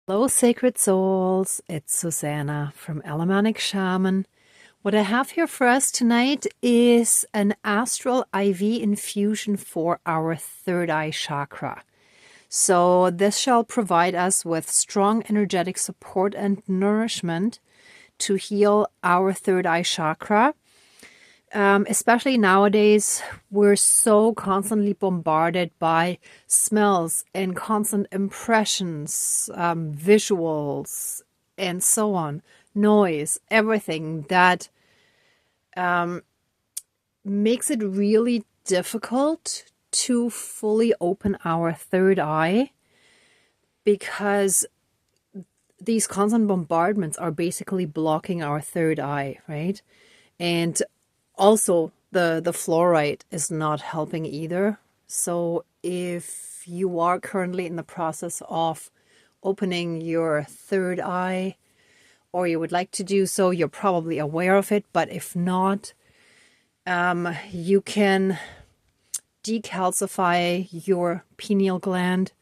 Hello, sacred souls. It's Susanna from Alamanic Shaman. What I have here for us tonight is an Astral IV infusion for our third eye chakra. So this shall provide us with strong energetic support and nourishment to heal our third eye chakra. Especially nowadays, we're so constantly bombarded by smells and constant impressions, visuals, and so on, noise, everything that makes it really difficult to fully open our third eye, because these constant bombardments are basically blocking our third eye, right? And also, the fluoride is not helping either. So if you are currently in the process of opening your third eye, or you would like to do so, you're probably aware of it. But if not, you can decalcify your pineal gland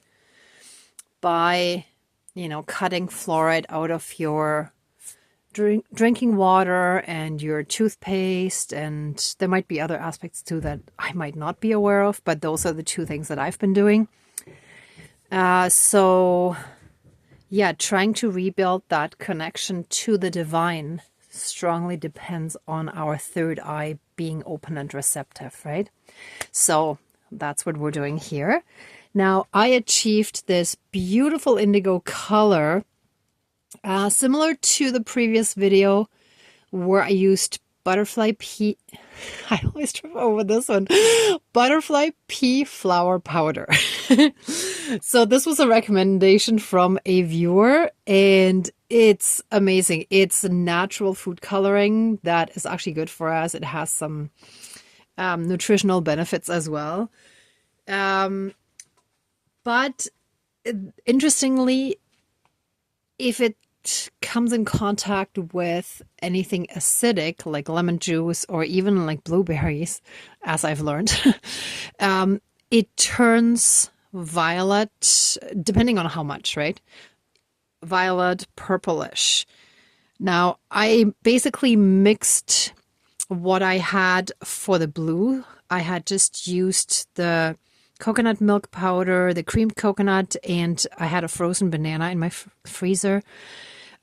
by, cutting fluoride out of your drinking water and your toothpaste, and there might be other aspects too that I might not be aware of, but those are the two things that I've been doing. So yeah, trying to rebuild that connection to the divine strongly depends on our third eye being open and receptive, right? So that's what we're doing here. Now, I achieved this beautiful indigo color, similar to the previous video where I used butterfly pea. I always trip over this one. Butterfly pea flower powder. So this was a recommendation from a viewer, and it's amazing. It's natural food coloring that is actually good for us. It has some nutritional benefits as well. But interestingly, if it comes in contact with anything acidic like lemon juice or even like blueberries, as I've learned, it turns violet, depending on how much, right? Violet, purplish. Now, I basically mixed what I had for the blue. I had just used the coconut milk powder, the creamed coconut, and I had a frozen banana in my freezer.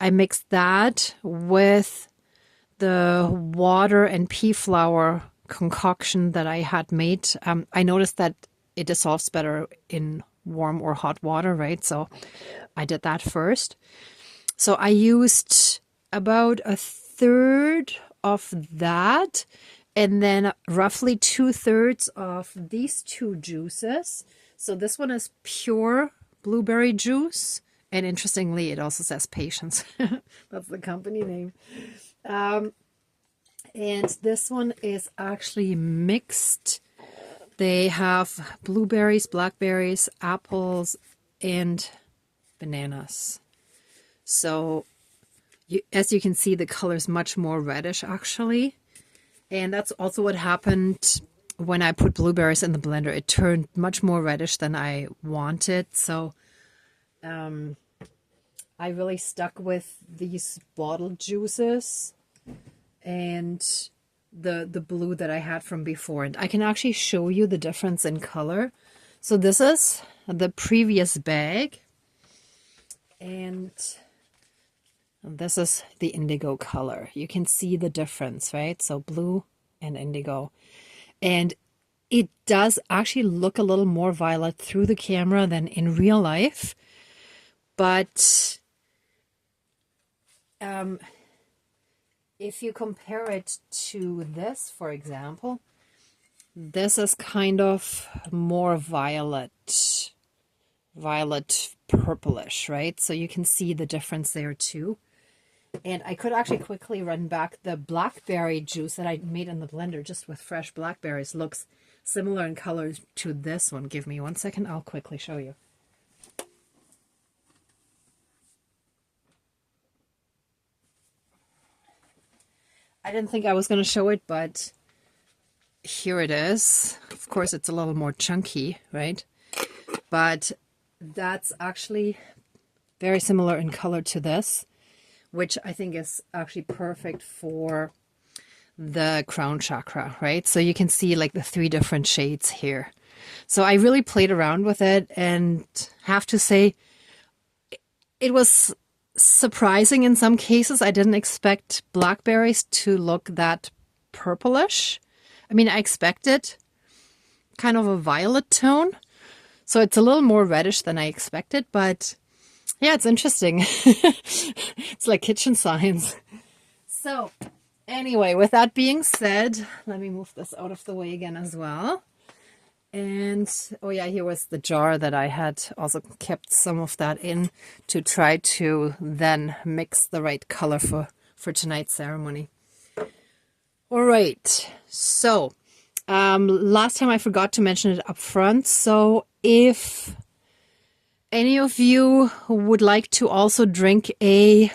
I mixed that with the water and pea flour concoction that I had made. I noticed that it dissolves better in warm or hot water, right? So I did that first. So I used about a third of that, and then roughly 2/3 of these two juices. So this one is pure blueberry juice. And interestingly, it also says Patience. That's the company name. And this one is actually mixed. They have blueberries, blackberries, apples, and bananas. So as you can see, the color is much more reddish actually. And that's also what happened when I put blueberries in the blender. It turned much more reddish than I wanted. So I really stuck with these bottled juices and the blue that I had from before. And I can actually show you the difference in color. So this is the previous bag. And this is the indigo color. You can see the difference, right? So blue and indigo. And it does actually look a little more violet through the camera than in real life. But if you compare it to this, for example, this is kind of more violet purplish, right? So you can see the difference there too. And I could actually quickly run back the blackberry juice that I made in the blender just with fresh blackberries. Looks similar in color to this one. Give me 1 second. I'll quickly show you. I didn't think I was going to show it, but here it is. Of course, it's a little more chunky, right? But that's actually very similar in color to this, which I think is actually perfect for the crown chakra, right? So you can see like the 3 different shades here. So I really played around with it and have to say it was surprising in some cases. I didn't expect blackberries to look that purplish. I mean, I expected kind of a violet tone. So it's a little more reddish than I expected, but yeah, it's interesting. It's like kitchen science. So anyway, with that being said, let me move this out of the way again as well. And oh yeah, here was the jar that I had also kept some of that in to try to then mix the right color for tonight's ceremony. All right, so last time I forgot to mention it up front. So if any of you would like to also drink a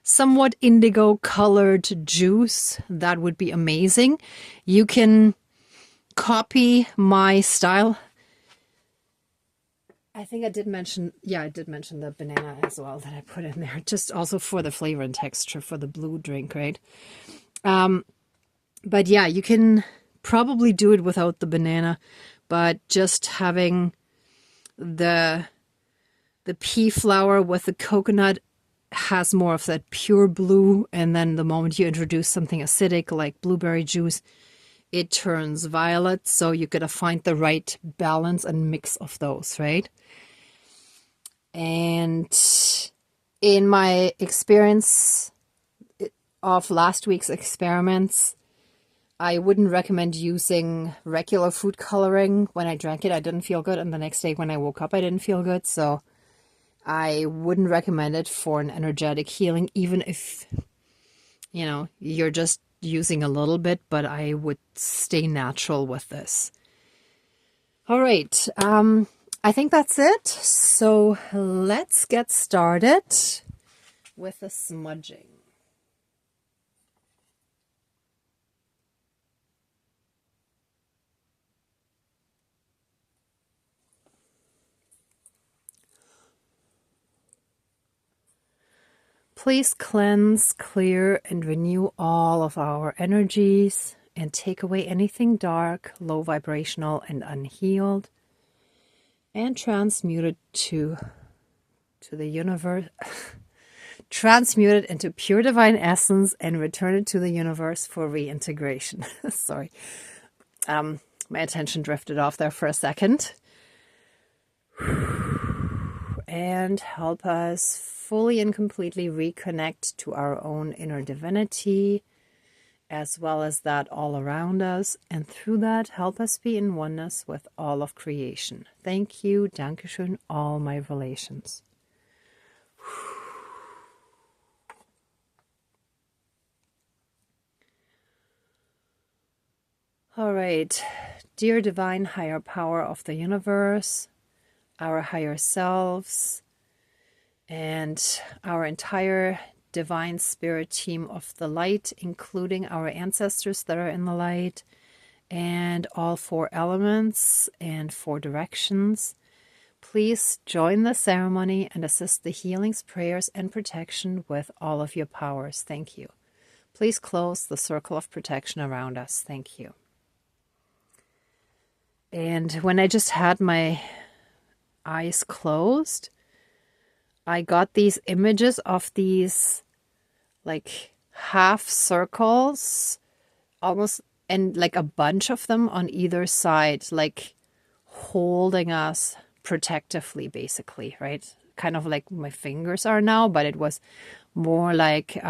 somewhat indigo colored juice, that would be amazing. You can copy my style. I think I did mention, yeah, I did mention the banana as well that I put in there, just also for the flavor and texture for the blue drink, right? But yeah, you can probably do it without the banana, but just having the pea flower with the coconut has more of that pure blue, and then the moment you introduce something acidic like blueberry juice, it turns violet. So you gotta find the right balance and mix of those, right? And in my experience of last week's experiments, I wouldn't recommend using regular food coloring. When I drank it, I didn't feel good, and the next day when I woke up, I didn't feel good. So I wouldn't recommend it for an energetic healing, even if, you know, you're just using a little bit, but I would stay natural with this. All right. I think that's it. So let's get started with the smudging. Please cleanse, clear, and renew all of our energies and take away anything dark, low vibrational, and unhealed, and transmute it to the universe. Transmute it into pure divine essence and return it to the universe for reintegration. Sorry. My attention drifted off there for a second. And help us fully and completely reconnect to our own inner divinity, as well as that all around us. And through that, help us be in oneness with all of creation. Thank you, Dankeschön, all my relations. All right, dear divine higher power of the universe, our higher selves, and our entire divine spirit team of the light, including our ancestors that are in the light, and all 4 elements and 4 directions. Please join the ceremony and assist the healings, prayers, and protection with all of your powers. Thank you. Please close the circle of protection around us. Thank you. And when I just had my eyes closed, I got these images of these like half circles, almost, and like a bunch of them on either side, like holding us protectively, basically, right? Kind of like my fingers are now, but it was more like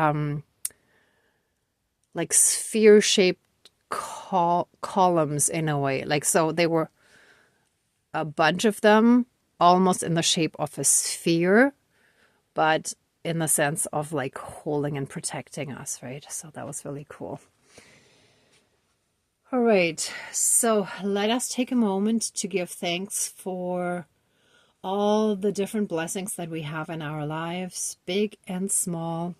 sphere-shaped columns in a way. Like, so they were a bunch of them almost in the shape of a sphere, but in the sense of like holding and protecting us, right? So that was really cool. All right, so let us take a moment to give thanks for all the different blessings that we have in our lives, big and small.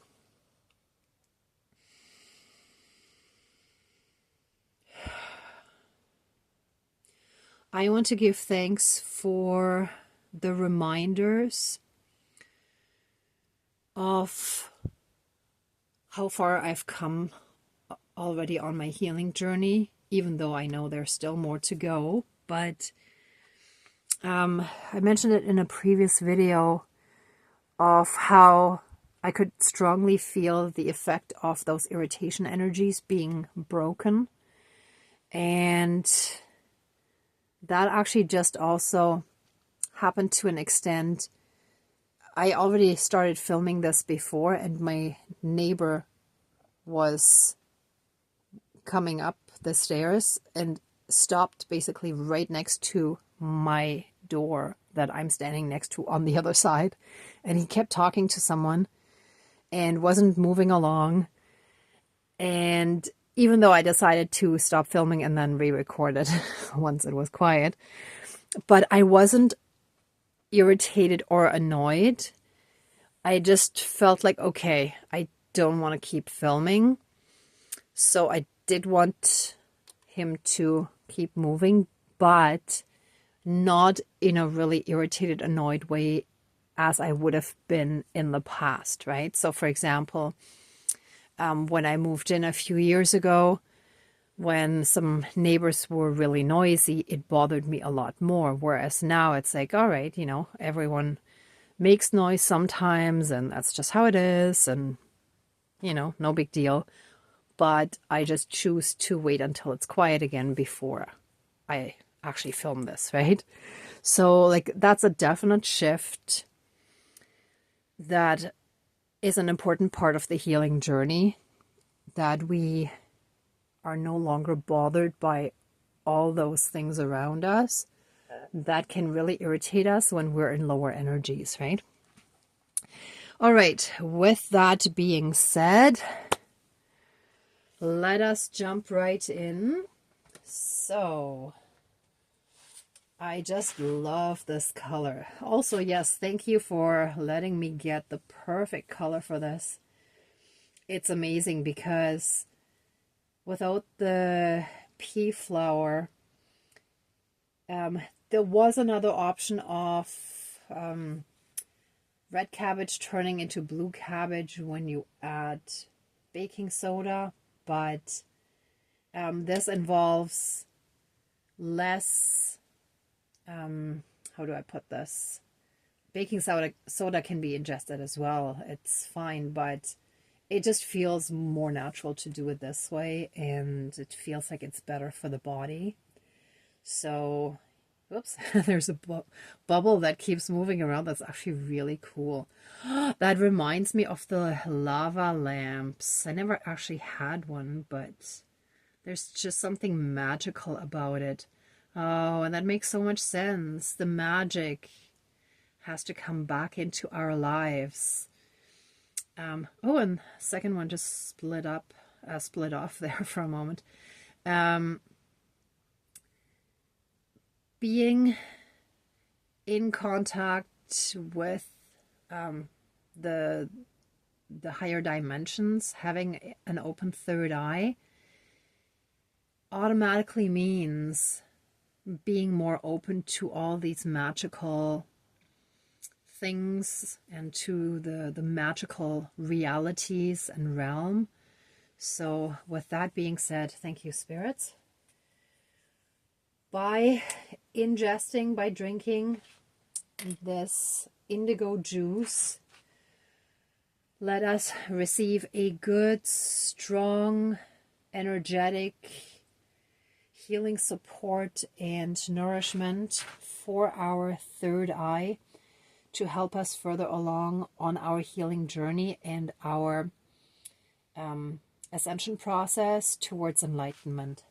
I want to give thanks for the reminders of how far I've come already on my healing journey, even though I know there's still more to go. But I mentioned it in a previous video of how I could strongly feel the effect of those irritation energies being broken. And that actually just also happened to an extent. I already started filming this before, and my neighbor was coming up the stairs and stopped basically right next to my door that I'm standing next to on the other side. And he kept talking to someone and wasn't moving along. And even though I decided to stop filming and then re-record it once it was quiet, but I wasn't irritated or annoyed. I just felt like, okay, I don't want to keep filming. So I did want him to keep moving, but not in a really irritated, annoyed way as I would have been in the past, right? So for example, when I moved in a few years ago, when some neighbors were really noisy, it bothered me a lot more. Whereas now it's like, all right, you know, everyone makes noise sometimes and that's just how it is. And, you know, no big deal. But I just choose to wait until it's quiet again before I actually film this, right? So like that's a definite shift that is an important part of the healing journey, that we are no longer bothered by all those things around us that can really irritate us when we're in lower energies, right? All right, with that being said, let us jump right in. So I just love this color. Also, yes, thank you for letting me get the perfect color for this. It's amazing because without the pea flower, there was another option of red cabbage turning into blue cabbage when you add baking soda, but this involves less, how do I put this? Baking soda can be ingested as well. It's fine, but it just feels more natural to do it this way, and it feels like it's better for the body. So, whoops, there's a bubble that keeps moving around. That's actually really cool. That reminds me of the lava lamps. I never actually had one, but there's just something magical about it. Oh, and that makes so much sense. The magic has to come back into our lives. Oh, and second one just split off there for a moment. Being in contact with the higher dimensions, having an open third eye, automatically means being more open to all these magical things and to the magical realities and realm. So with that being said, thank you, spirits. By ingesting, by drinking this indigo juice, let us receive a good, strong, energetic healing support and nourishment for our third eye to help us further along on our healing journey and our ascension process towards enlightenment.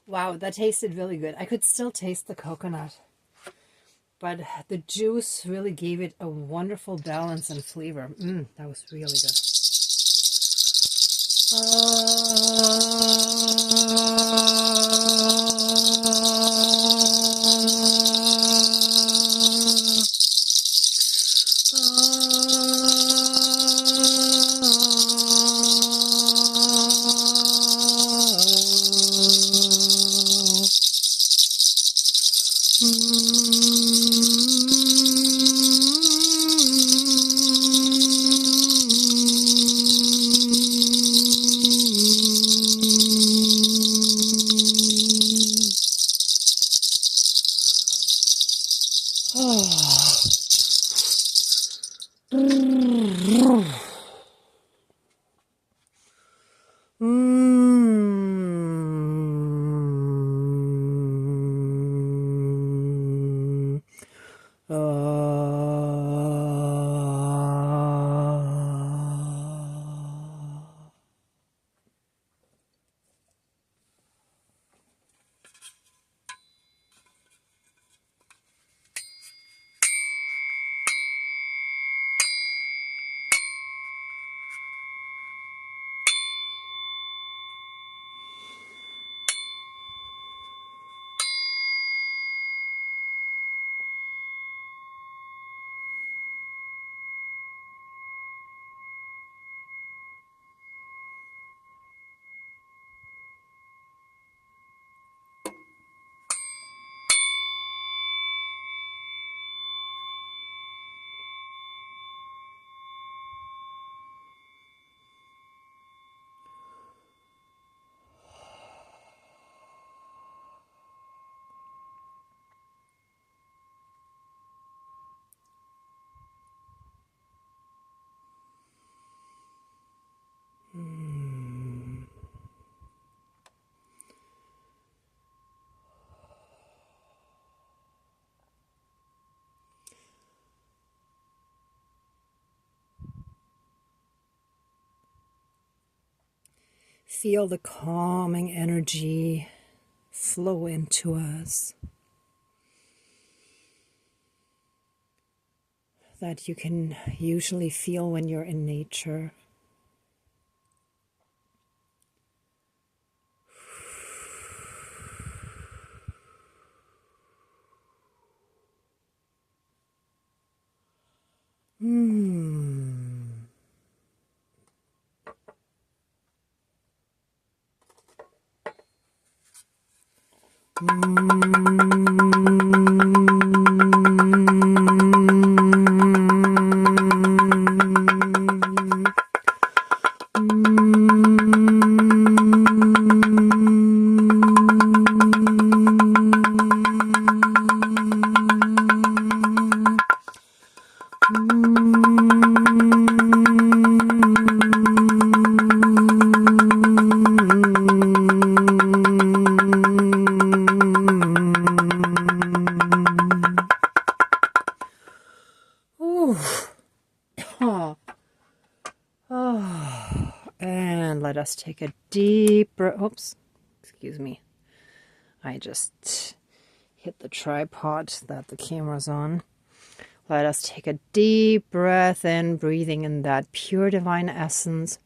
Wow, that tasted really good. I could still taste the coconut. but the juice really gave it a wonderful balance and flavor. That was really good. Feel the calming energy flow into us that you can usually feel when you're in nature. And let us take a deep breath. Oops, excuse me. I just hit the tripod that the camera's on. Let us take a deep breath in, breathing in that pure divine essence.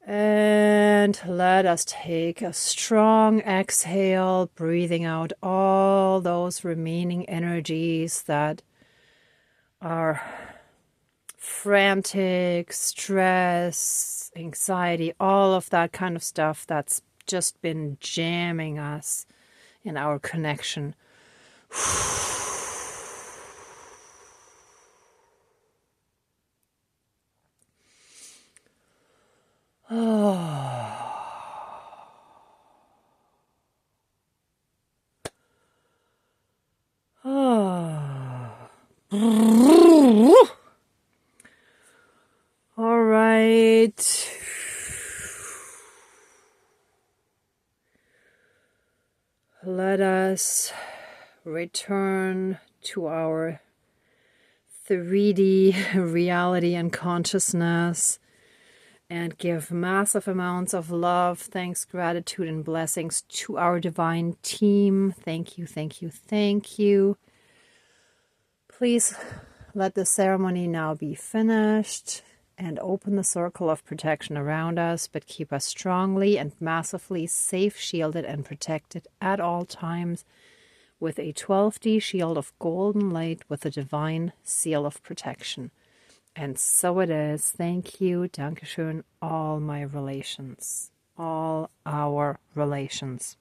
And let us take a strong exhale, breathing out all those remaining energies that are frantic, stress, anxiety, all of that kind of stuff that's just been jamming us in our connection. All right. Let us return to our 3D reality and consciousness and give massive amounts of love, thanks, gratitude, and blessings to our divine team. Thank you, thank you, thank you. Please let the ceremony now be finished and open the circle of protection around us, but keep us strongly and massively safe, shielded, and protected at all times with a 12D shield of golden light with a divine seal of protection. And so it is. Thank you. Dankeschön. All my relations. All our relations.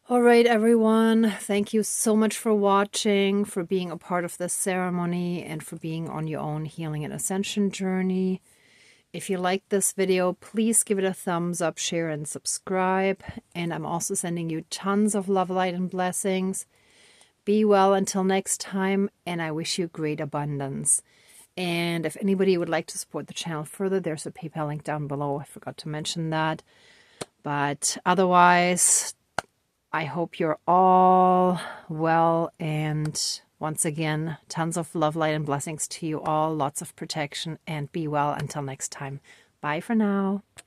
All right, everyone. Thank you so much for watching, for being a part of this ceremony, and for being on your own healing and ascension journey. If you liked this video, please give it a thumbs up, share, and subscribe. And I'm also sending you tons of love, light, and blessings. Be well until next time, and I wish you great abundance. And if anybody would like to support the channel further, there's a PayPal link down below. I forgot to mention that. But otherwise, I hope you're all well. And once again, tons of love, light, and blessings to you all. Lots of protection, and be well until next time. Bye for now.